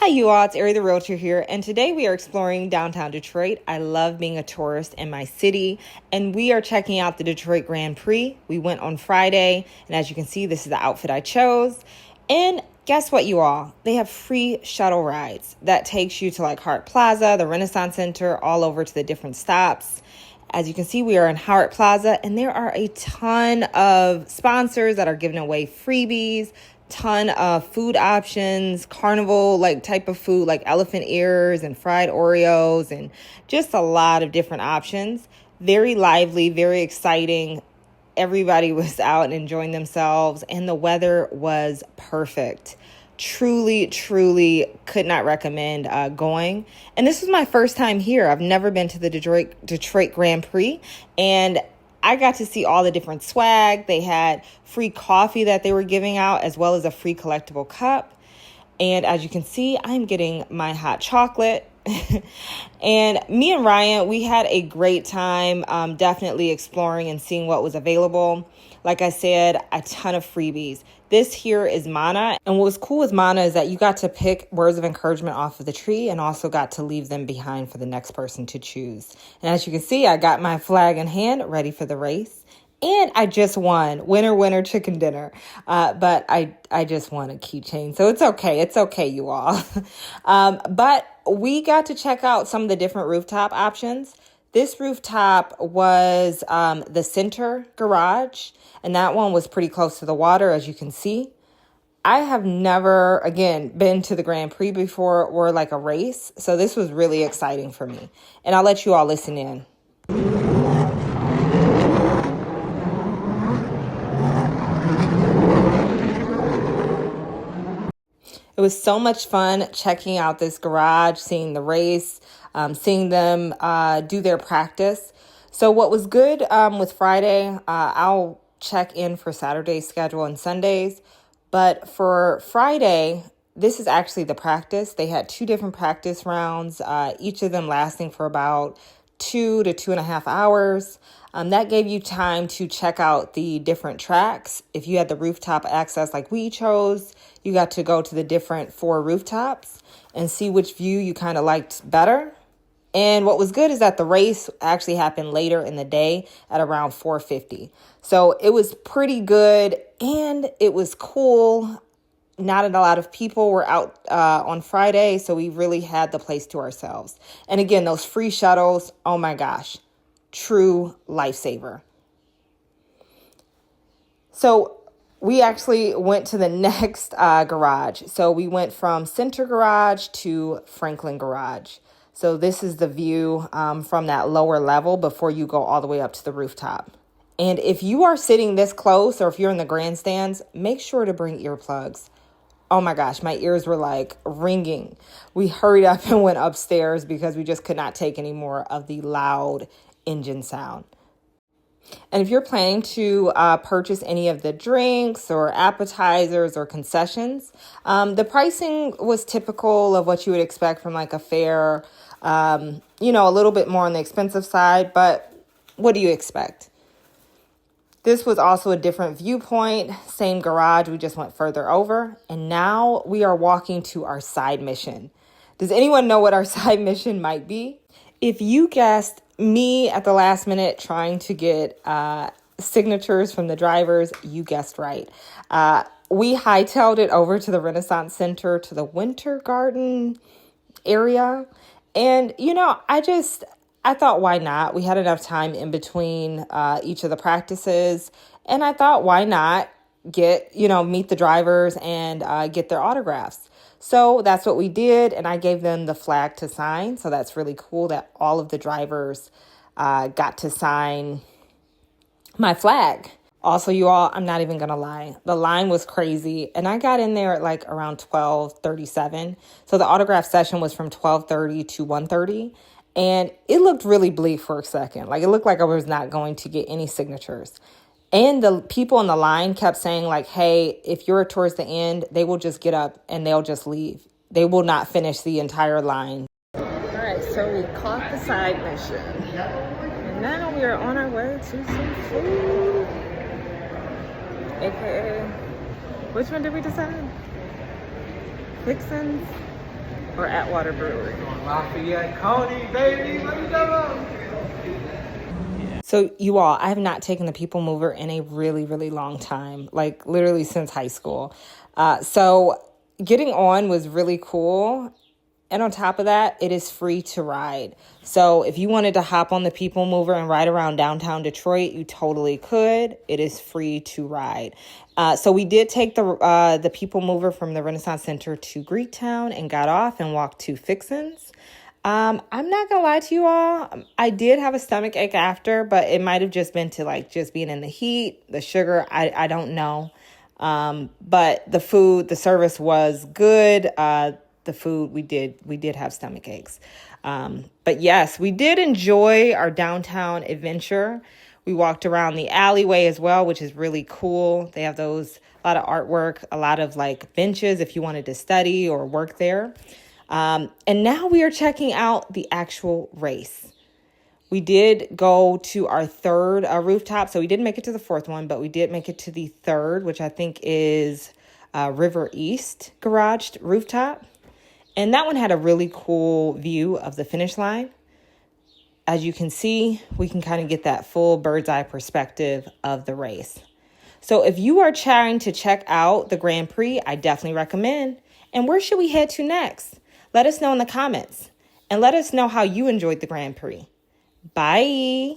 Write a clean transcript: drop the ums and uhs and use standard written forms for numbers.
Hi you all, it's Ari the Realtor here, and today we are exploring downtown Detroit. I love being a tourist in my city, and we are checking out the Detroit Grand Prix. We went on Friday, and as you can see, this is the outfit I chose. And guess what, you all? They have free shuttle rides that takes you to like Hart Plaza, the Renaissance Center, all over to the different stops. As you can see, we are in Hart Plaza, and there are a ton of sponsors that are giving away freebies, ton of food options, carnival like type of food like elephant ears and fried Oreos, and just a lot of different options. Very lively, very exciting. Everybody was out and enjoying themselves, and the weather was perfect. Truly could not recommend going. And this was my first time here. I've never been to the Detroit Grand Prix, and I got to see all the different swag. They had free coffee that they were giving out, as well as a free collectible cup. And as you can see, I'm getting my hot chocolate. And me and Ryan, we had a great time, definitely exploring and seeing what was available. Like I said, a ton of freebies. This here is Mana. And what was cool with Mana is that you got to pick words of encouragement off of the tree and also got to leave them behind for the next person to choose. And as you can see, I got my flag in hand, ready for the race. And I just won. Winner, chicken dinner. But I just won a keychain. So it's okay. It's okay, you all. But we got to check out some of the different rooftop options. This rooftop was the center garage, and that one was pretty close to the water, as you can see. I have never, again, been to the Grand Prix before or like a race, so this was really exciting for me. And I'll let you all listen in. It was so much fun checking out this garage, seeing the race, seeing them do their practice. So what was good with Friday, I'll check in for Saturday's schedule and Sundays. But for Friday, this is actually the practice. They had 2 different practice rounds, each of them lasting for about 2 to 2.5 hours. That gave you time to check out the different tracks. If you had the rooftop access like we chose, you got to go to the different 4 rooftops and see which view you kind of liked better. And what was good is that the race actually happened later in the day at around 4:50. So it was pretty good and it was cool. Not a lot of people were out on Friday, so we really had the place to ourselves. And again, those free shuttles, oh my gosh, true lifesaver. So we actually went to the next garage. So we went from Center Garage to Franklin Garage. So this is the view from that lower level before you go all the way up to the rooftop. And if you are sitting this close or if you're in the grandstands, make sure to bring earplugs. Oh my gosh, my ears were like ringing. We hurried up and went upstairs because we just could not take any more of the loud engine sound. And if you're planning to purchase any of the drinks or appetizers or concessions, the pricing was typical of what you would expect from like a fair, a little bit more on the expensive side, but what do you expect? This was also a different viewpoint, same garage, we just went further over, and now we are walking to our side mission. Does anyone know what our side mission might be? If you guessed me at the last minute trying to get signatures from the drivers, you guessed right. We hightailed it over to the Renaissance Center, to the Winter Garden area, and I thought, why not? We had enough time in between each of the practices. And I thought, why not meet the drivers and get their autographs? So that's what we did. And I gave them the flag to sign. So that's really cool that all of the drivers got to sign my flag. Also, you all, I'm not even going to lie. The line was crazy. And I got in there at like around 12:37. So the autograph session was from 12:30 to 1:30. And it looked really bleak for a second. Like it looked like I was not going to get any signatures. And the people in the line kept saying like, hey, if you're towards the end, they will just get up and they'll just leave. They will not finish the entire line. All right, so we caught the side mission. And now we are on our way to some food. AKA, which one did we decide? Fixins. or Atwater Brewery. Lafayette County, baby. Let me go. So you all, I have not taken the People Mover in a really, really long time, like literally since high school. So getting on was really cool. And on top of that, it is free to ride. So if you wanted to hop on the People Mover and ride around downtown Detroit, you totally could. It is free to ride. So we did take the People Mover from the Renaissance Center to Greektown and got off and walked to Fixin's. I'm not gonna lie to you all. I did have a stomach ache after, but it might have just been to like just being in the heat, the sugar. I don't know. But the service was good. The food, we did have stomach aches. But yes, we did enjoy our downtown adventure. We walked around the alleyway as well, which is really cool. They have a lot of artwork, a lot of like benches if you wanted to study or work there. And now we are checking out the actual race. We did go to our third rooftop. So we didn't make it to the fourth one, but we did make it to the third, which I think is River East Garage Rooftop. And that one had a really cool view of the finish line. As you can see, we can kind of get that full bird's eye perspective of the race. So if you are trying to check out the Grand Prix, I definitely recommend. And where should we head to next? Let us know in the comments. And let us know how you enjoyed the Grand Prix. Bye.